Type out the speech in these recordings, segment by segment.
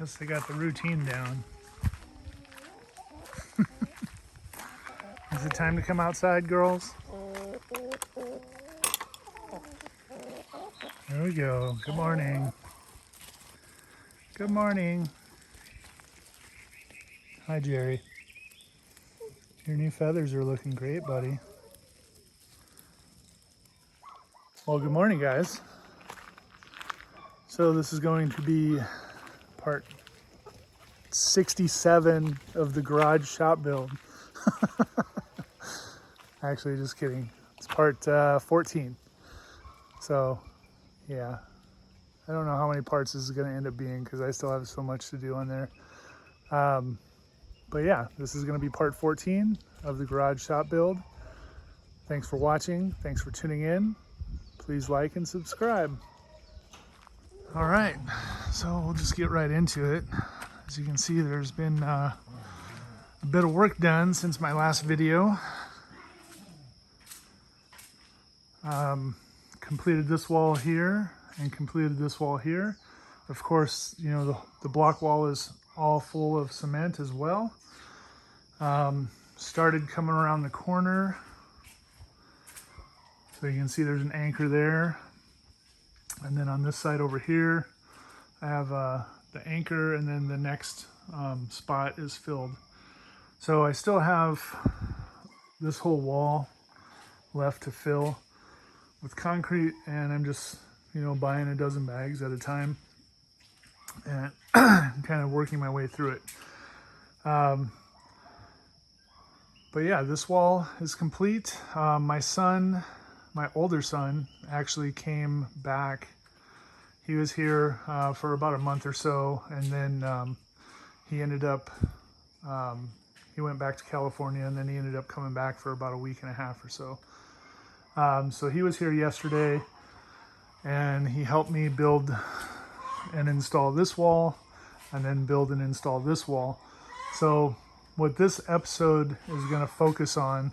Guess they got the routine down. Is it time to come outside, girls? There we go. Good morning. Good morning. Hi, Jerry. Your new feathers are looking great, buddy. Well, good morning, guys. So this is going to be part 67 of the garage shop build. Actually, just kidding. It's part 14. So, yeah. I don't know how many parts this is going to end up being because I still have so much to do on there. But yeah, this is going to be part 14 of the garage shop build. Thanks for watching. Thanks for tuning in. Please like and subscribe. All right, so we'll just get right into it. As you can see, there's been a bit of work done since my last video. Completed this wall here and completed this wall here. Of course, you know, the block wall is all full of cement as well. Started coming around the corner. So you can see there's an anchor there. And then on this side over here, I have the anchor, and then the next spot is filled. So I still have this whole wall left to fill with concrete, and I'm just, you know, buying a dozen bags at a time and kind of working my way through it. But yeah, this wall is complete. My older son actually came back. He was here for about a month or so, and then he ended up, he went back to California, and then he ended up coming back for about a week and a half or so. So he was here yesterday, and he helped me build and install this wall, and then build and install this wall. So what this episode is going to focus on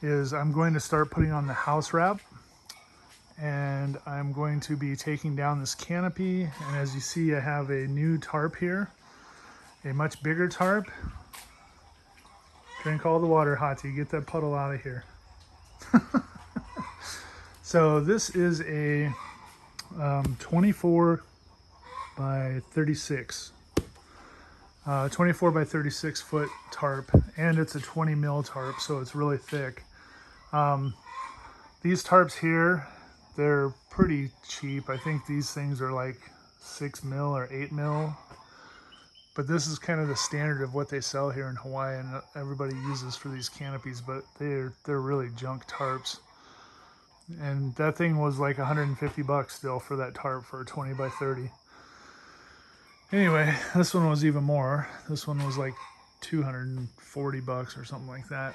is I'm going to start putting on the house wrap, and I'm going to be taking down this canopy. And as you see, I have a new tarp here, a much bigger tarp. Drink all the water, Hati, get that puddle out of here. So this is a 24 by 36. 24 by 36 foot tarp, and it's a 20 mil tarp, so it's really thick. These tarps here, they're pretty cheap. I think these things are like 6 mil or 8 mil, but this is kind of the standard of what they sell here in Hawaii, and everybody uses for these canopies, but they're really junk tarps. And that thing was like 150 bucks still for that tarp for a 20 by 30. Anyway, this one was even more. This one was like 240 bucks or something like that.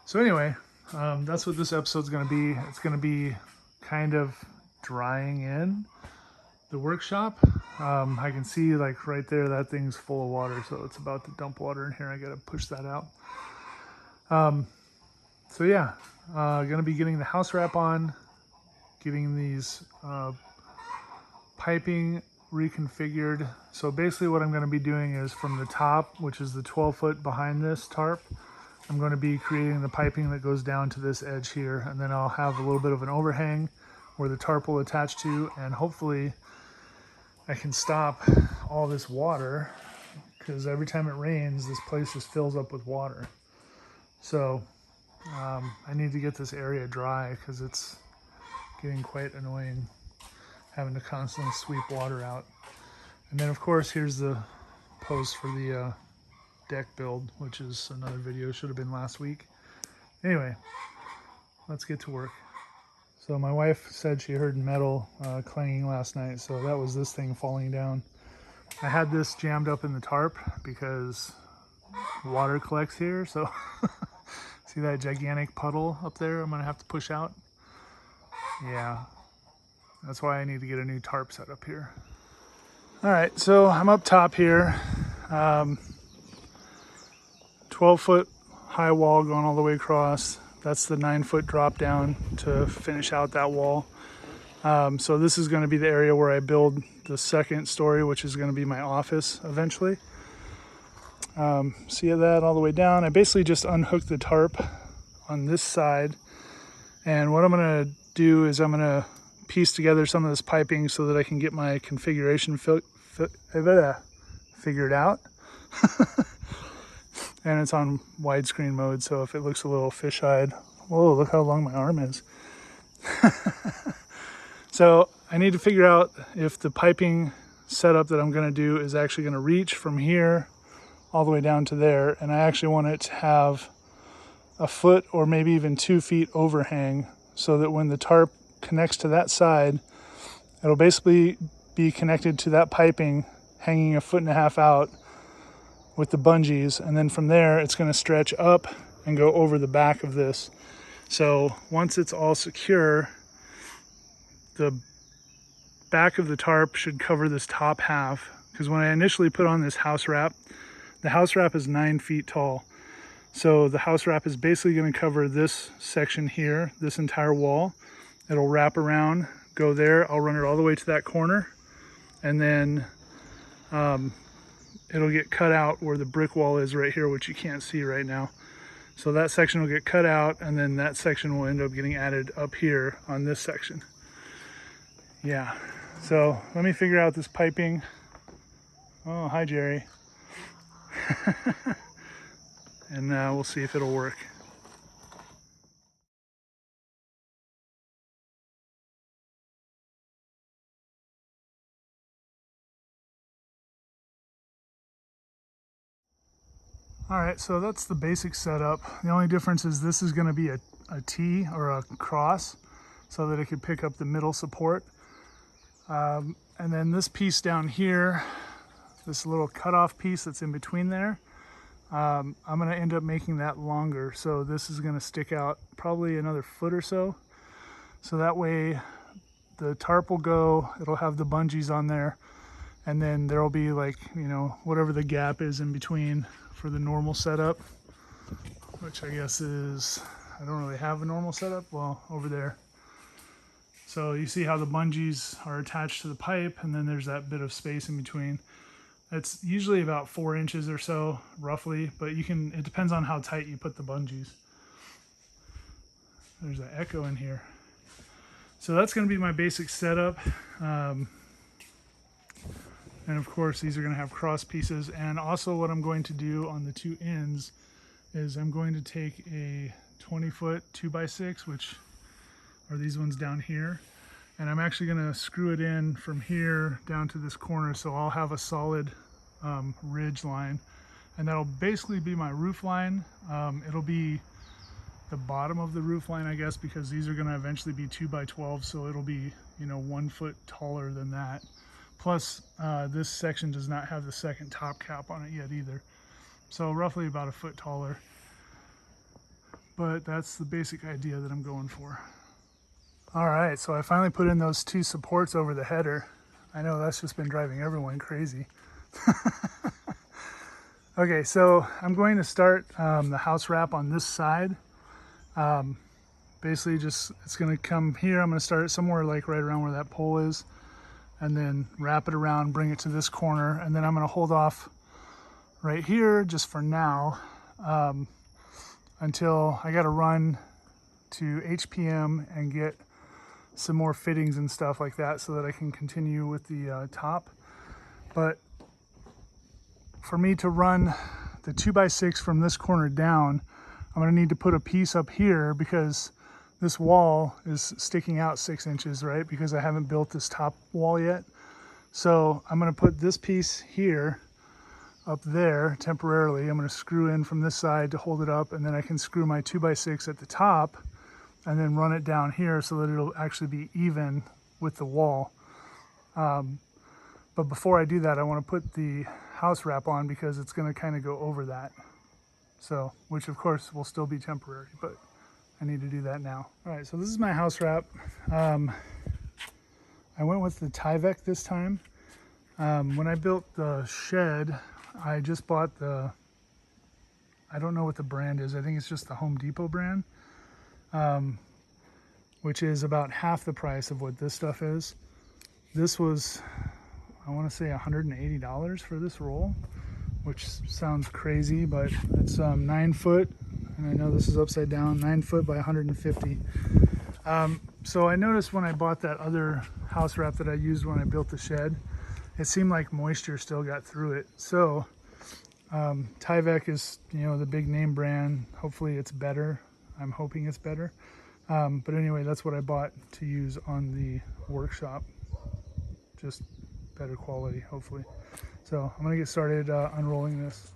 So anyway, that's what this episode's going to be. It's going to be kind of drying in the workshop. I can see like right there, that thing's full of water, so it's about to dump water in here. I got to push that out. So yeah, going to be getting the house wrap on, getting these piping reconfigured. So basically what I'm going to be doing is from the top, which is the 12 foot behind this tarp, I'm going to be creating the piping that goes down to this edge here, and then I'll have a little bit of an overhang where the tarp will attach to, and hopefully I can stop all this water, because every time it rains this place just fills up with water. So I need to get this area dry because it's getting quite annoying having to constantly sweep water out. And then of course here's the post for the deck build, which is another video, should have been last week. Anyway, let's get to work. So my wife said she heard metal clanging last night, so that was this thing falling down. I had this jammed up in the tarp because water collects here, so see that gigantic puddle up there I'm gonna have to push out? Yeah, that's why I need to get a new tarp set up here. All right, so I'm up top here. 12 foot high wall going all the way across. That's the 9 foot drop down to finish out that wall. So this is going to be the area where I build the second story, which is going to be my office eventually. See that all the way down. I basically just unhooked the tarp on this side, and what I'm going to do is I'm going to piece together some of this piping so that I can get my configuration figured out. And it's on widescreen mode, so if it looks a little fish-eyed, whoa, look how long my arm is. So I need to figure out if the piping setup that I'm going to do is actually going to reach from here all the way down to there, and I actually want it to have a foot or maybe even 2 feet overhang, so that when the tarp connects to that side, it'll basically be connected to that piping hanging 1.5 feet out with the bungees, and then from there it's going to stretch up and go over the back of this. So once it's all secure, the back of the tarp should cover this top half, because when I initially put on this house wrap, the house wrap is 9 feet tall. So the house wrap is basically going to cover this section here, this entire wall. It'll wrap around, go there, I'll run it all the way to that corner, and then it'll get cut out where the brick wall is right here, which you can't see right now. So that section will get cut out, and then that section will end up getting added up here on this section. Yeah, so let me figure out this piping. Oh, hi Jerry. And we'll see if it'll work. All right, so that's the basic setup. The only difference is this is going to be a T or a cross, so that it could pick up the middle support. And then this piece down here, this little cutoff piece that's in between there, I'm going to end up making that longer. So this is going to stick out probably another foot or so. So that way the tarp will go, it'll have the bungees on there, and then there'll be, like, you know, whatever the gap is in between for the normal setup, which I guess is, I don't really have a normal setup, well, over there. So you see how the bungees are attached to the pipe, and then there's that bit of space in between. It's usually about 4 inches or so, roughly, but you can, it depends on how tight you put the bungees. There's an echo in here. So that's going to be my basic setup. And of course, these are going to have cross pieces. And also what I'm going to do on the 2 ends is I'm going to take a 20-foot 2x6, which are these ones down here. And I'm actually going to screw it in from here down to this corner, so I'll have a solid ridge line. And that'll basically be my roof line. It'll be the bottom of the roof line, I guess, because these are going to eventually be 2x12, so it'll be, you know, 1 foot taller than that. Plus, this section does not have the second top cap on it yet either. So roughly about a foot taller. But that's the basic idea that I'm going for. All right, so I finally put in those 2 supports over the header. I know that's just been driving everyone crazy. Okay, so I'm going to start the house wrap on this side. Basically just, it's gonna come here. I'm gonna start it somewhere like right around where that pole is, and then wrap it around, bring it to this corner, and then I'm gonna hold off right here just for now, until I gotta run to HPM and get some more fittings and stuff like that so that I can continue with the top. But for me to run the 2x6 from this corner down, I'm gonna need to put a piece up here because this wall is sticking out 6 inches, right? Because I haven't built this top wall yet. So I'm gonna put this piece here up there temporarily. I'm gonna screw in from this side to hold it up, and then I can screw my 2x6 at the top and then run it down here so that it'll actually be even with the wall. But before I do that, I wanna put the house wrap on because it's gonna kind of go over that. So, which of course will still be temporary, but I need to do that now. All right, so this is my house wrap. I went with the Tyvek this time. When I built the shed, I just bought the, I don't know what the brand is. I think it's just the Home Depot brand, which is about half the price of what this stuff is. This was I want to say $180 for this roll, which sounds crazy, but it's 9 foot, and I know this is upside down, 9 foot by 150. So I noticed when I bought that other house wrap that I used when I built the shed, it seemed like moisture still got through it. So Tyvek is, you know, the big name brand. Hopefully it's better. I'm hoping it's better. But anyway, that's what I bought to use on the workshop. Just better quality, hopefully. So I'm gonna get started unrolling this.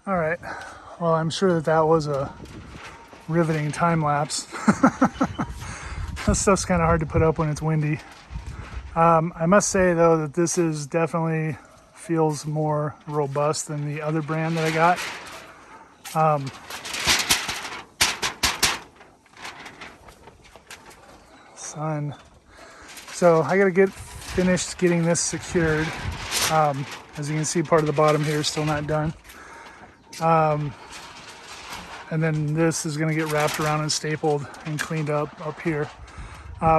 All right, well, I'm sure that was a riveting time lapse. That stuff's kind of hard to put up when it's windy. I must say though that this is definitely feels more robust than the other brand that I got. Sun. So I gotta get finished getting this secured. As you can see, part of the bottom here is still not done. And then this is going to get wrapped around and stapled and cleaned up here.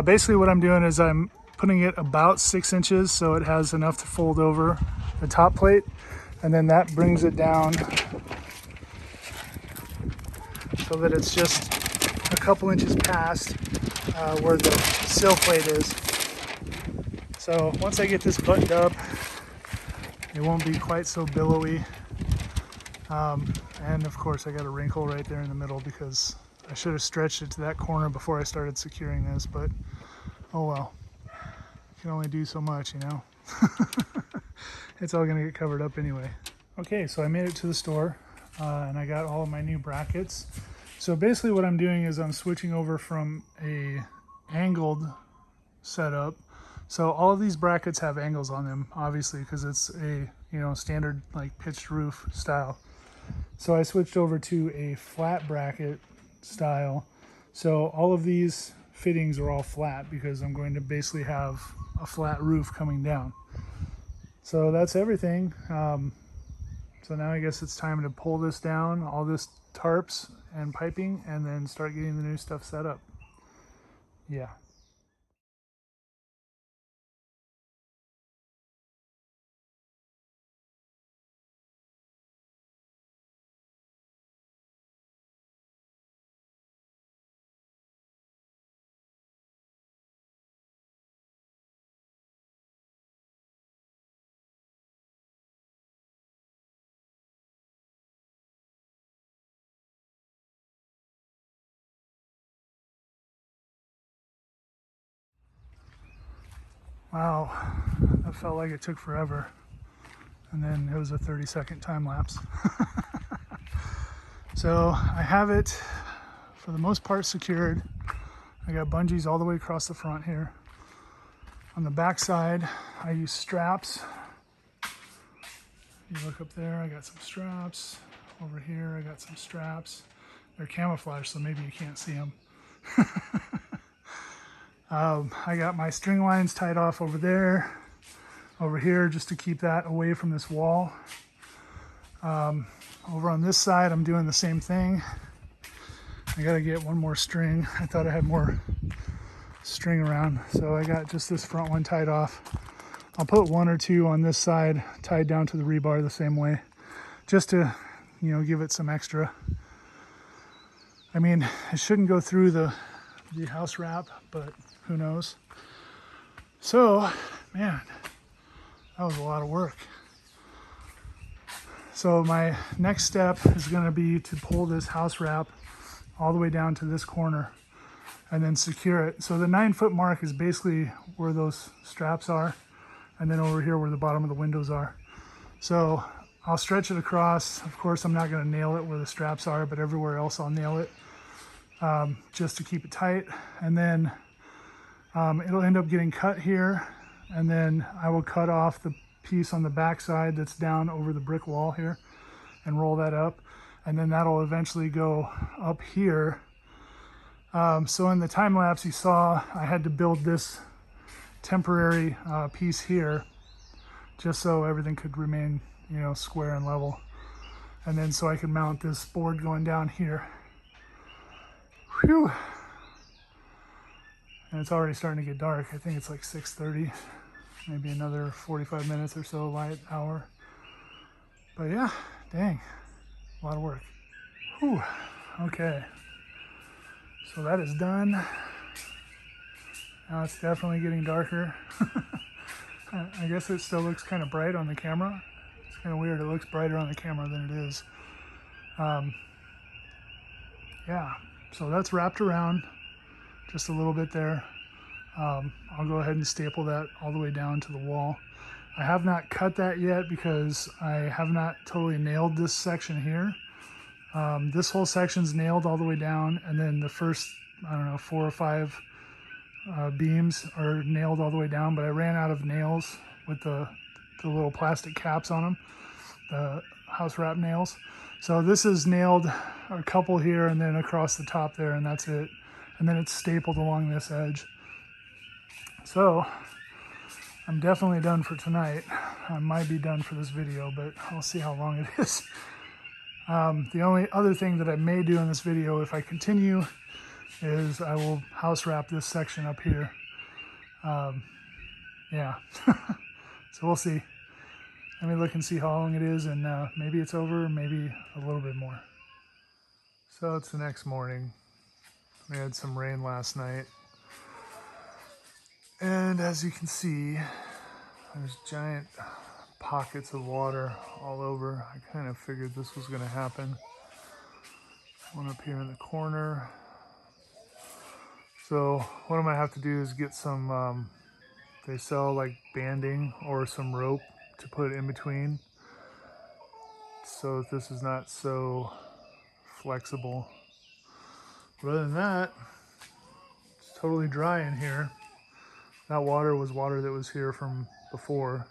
Basically what I'm doing is I'm putting it about 6 inches so it has enough to fold over the top plate, and then that brings it down so that it's just a couple inches past where the sill plate is. So once I get this buttoned up, it won't be quite so billowy. And of course I got a wrinkle right there in the middle because I should have stretched it to that corner before I started securing this, but oh well, you can only do so much, you know. It's all gonna get covered up anyway. Okay, so I made it to the store and I got all of my new brackets. So basically what I'm doing is I'm switching over from a angled setup. So all of these brackets have angles on them, obviously, because it's a, you know, standard like pitched roof style. So I switched over to a flat bracket style. So all of these fittings are all flat because I'm going to basically have a flat roof coming down. So that's everything. So now I guess it's time to pull this down, all this tarps and piping, and then start getting the new stuff set up. Yeah. Wow, that felt like it took forever. And then it was a 30-second time lapse. So I have it for the most part secured. I got bungees all the way across the front here. On the back side, I use straps. You look up there, I got some straps. Over here, I got some straps. They're camouflage, so maybe you can't see them. I got my string lines tied off over there, over here, just to keep that away from this wall. Over on this side, I'm doing the same thing. I gotta get one more string. I thought I had more string around, so I got just this front one tied off. I'll put one or two on this side tied down to the rebar the same way, just to, you know, give it some extra. I mean, it shouldn't go through the house wrap, but who knows. So, man, that was a lot of work. So my next step is going to be to pull this house wrap all the way down to this corner and then secure it. So the 9-foot mark is basically where those straps are, and then over here where the bottom of the windows are. So I'll stretch it across. Of course, I'm not going to nail it where the straps are, but everywhere else I'll nail it just to keep it tight. And then it'll end up getting cut here, and then I will cut off the piece on the back side that's down over the brick wall here and roll that up, and then that'll eventually go up here. So in the time lapse you saw, I had to build this temporary piece here just so everything could remain, you know, square and level, and then so I could mount this board going down here. Whew. And it's already starting to get dark. I think it's like 6:30. Maybe another 45 minutes or so, light hour. But yeah, dang, a lot of work. Whew. Okay, so that is done. Now it's definitely getting darker. I guess it still looks kind of bright on the camera. It's kind of weird, it looks brighter on the camera than it is. Yeah, so that's wrapped around just a little bit there. I'll go ahead and staple that all the way down to the wall. I have not cut that yet because I have not totally nailed this section here. This whole section's nailed all the way down, and then the first, I don't know, 4 or 5 beams are nailed all the way down, but I ran out of nails with the little plastic caps on them, the house wrap nails. So this is nailed a couple here and then across the top there, and that's it. And then it's stapled along this edge. So I'm definitely done for tonight. I might be done for this video, but I'll see how long it is. The only other thing that I may do in this video, if I continue, is I will house wrap this section up here. Yeah, so we'll see. Let me look and see how long it is, and maybe it's over, maybe a little bit more. So it's the next morning. We had some rain last night, and as you can see, there's giant pockets of water all over. I kind of figured this was going to happen. One up here in the corner. So what I might have to do is get some, they sell like banding or some rope to put in between, so that this is not so flexible. But other than that, it's totally dry in here. That water was water that was here from before.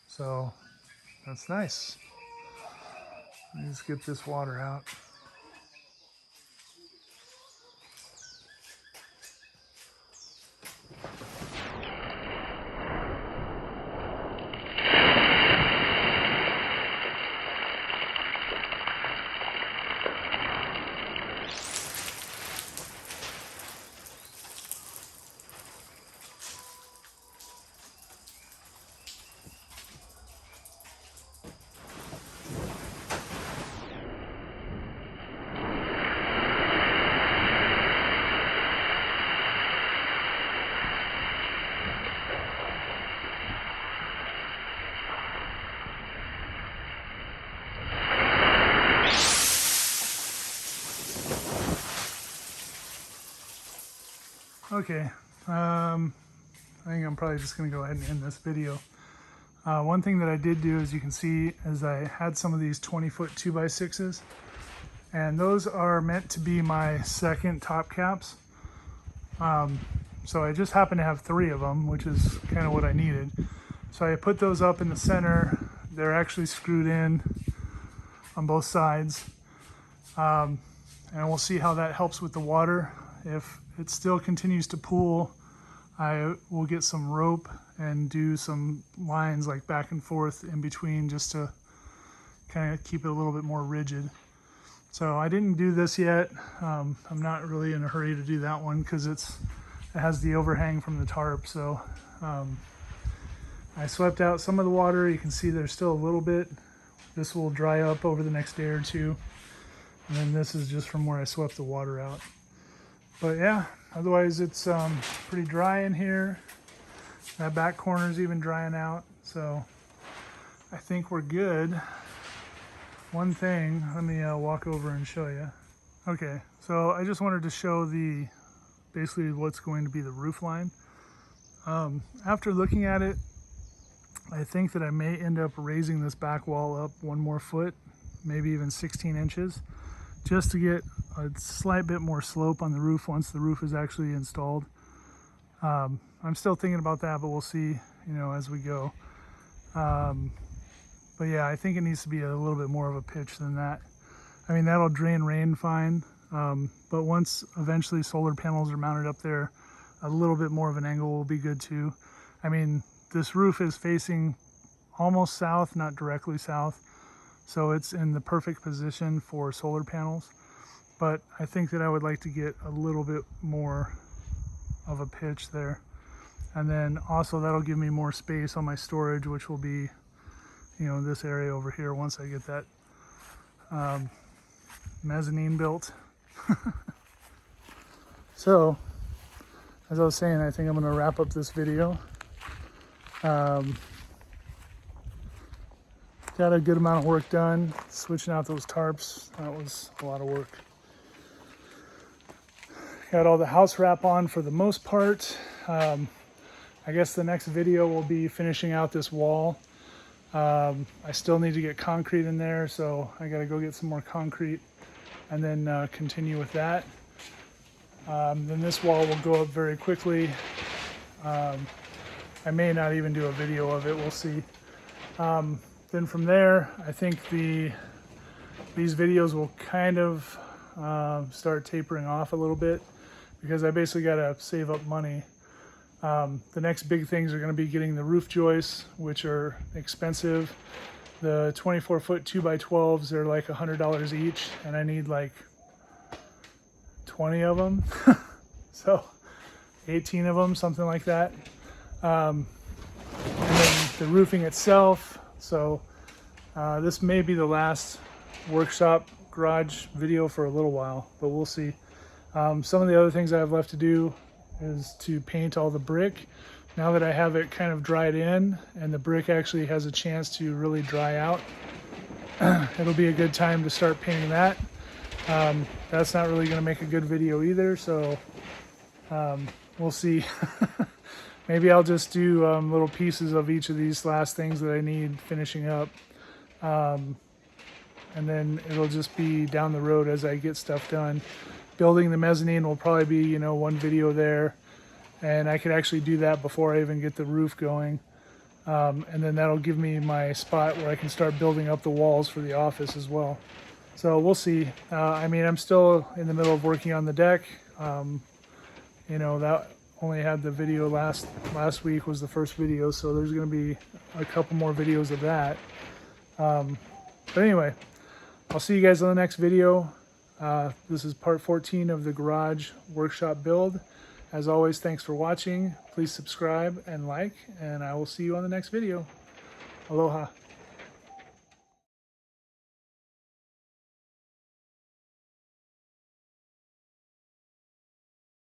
So that's nice. Let me just get this water out. Okay, I think I'm probably just going to go ahead and end this video. One thing that I did do, as you can see, is I had some of these 20-foot 2x6s, and those are meant to be my second top caps. So I just happen to have 3 of them, which is kind of what I needed. So I put those up in the center. They're actually screwed in on both sides, and we'll see how that helps with the water. If it still continues to pool, I will get some rope and do some lines like back and forth in between, just to kind of keep it a little bit more rigid. So I didn't do this yet. I'm not really in a hurry to do that one because it has the overhang from the tarp. So I swept out some of the water. You can see there's still a little bit. This will dry up over the next day or two. And then this is just from where I swept the water out. But yeah, otherwise it's pretty dry in here. That back corner is even drying out. So I think we're good. One thing, let me walk over and show you. Okay, so I just wanted to show basically what's going to be the roof line. After looking at it, I think that I may end up raising this back wall up one more foot, maybe even 16 inches, just to get a slight bit more slope on the roof once the roof is actually installed. I'm still thinking about that, but we'll see, as we go. But yeah, I think it needs to be a little bit more of a pitch than that. I mean, that'll drain rain fine, but once eventually solar panels are mounted up there, a little bit more of an angle will be good too. I mean, this roof is facing almost south, not directly south, so it's in the perfect position for solar panels. But I think that I would like to get a little bit more of a pitch there. And then also that'll give me more space on my storage, which will be, this area over here once I get that mezzanine built. So, as I was saying, I think I'm going to wrap up this video. Got a good amount of work done. Switching out those tarps, that was a lot of work. Got all the house wrap on for the most part. I guess the next video will be finishing out this wall. I still need to get concrete in there, so I got to go get some more concrete and then continue with that. Then this wall will go up very quickly. I may not even do a video of it, we'll see. Then from there, I think these videos will kind of start tapering off a little bit because I basically got to save up money. The next big things are going to be getting the roof joists, which are expensive. The 24-foot 2x12s are like $100 each, and I need like 20 of them. So 18 of them, something like that. And then the roofing itself. So this may be the last workshop garage video for a little while, but we'll see. Some of the other things I have left to do is to paint all the brick. Now that I have it kind of dried in and the brick actually has a chance to really dry out, it'll be a good time to start painting that. That's not really going to make a good video either, so we'll see. Maybe I'll just do little pieces of each of these last things that I need finishing up. And then it'll just be down the road as I get stuff done. Building the mezzanine will probably be, one video there. And I could actually do that before I even get the roof going. And then that'll give me my spot where I can start building up the walls for the office as well. So we'll see. I'm still in the middle of working on the deck. That only had the video last week was the first video, so there's going to be a couple more videos of that. But anyway, I'll see you guys on the next video. This is part 14 of the garage workshop build. As always, thanks for watching. Please subscribe and like, and I will see you on the next video. Aloha.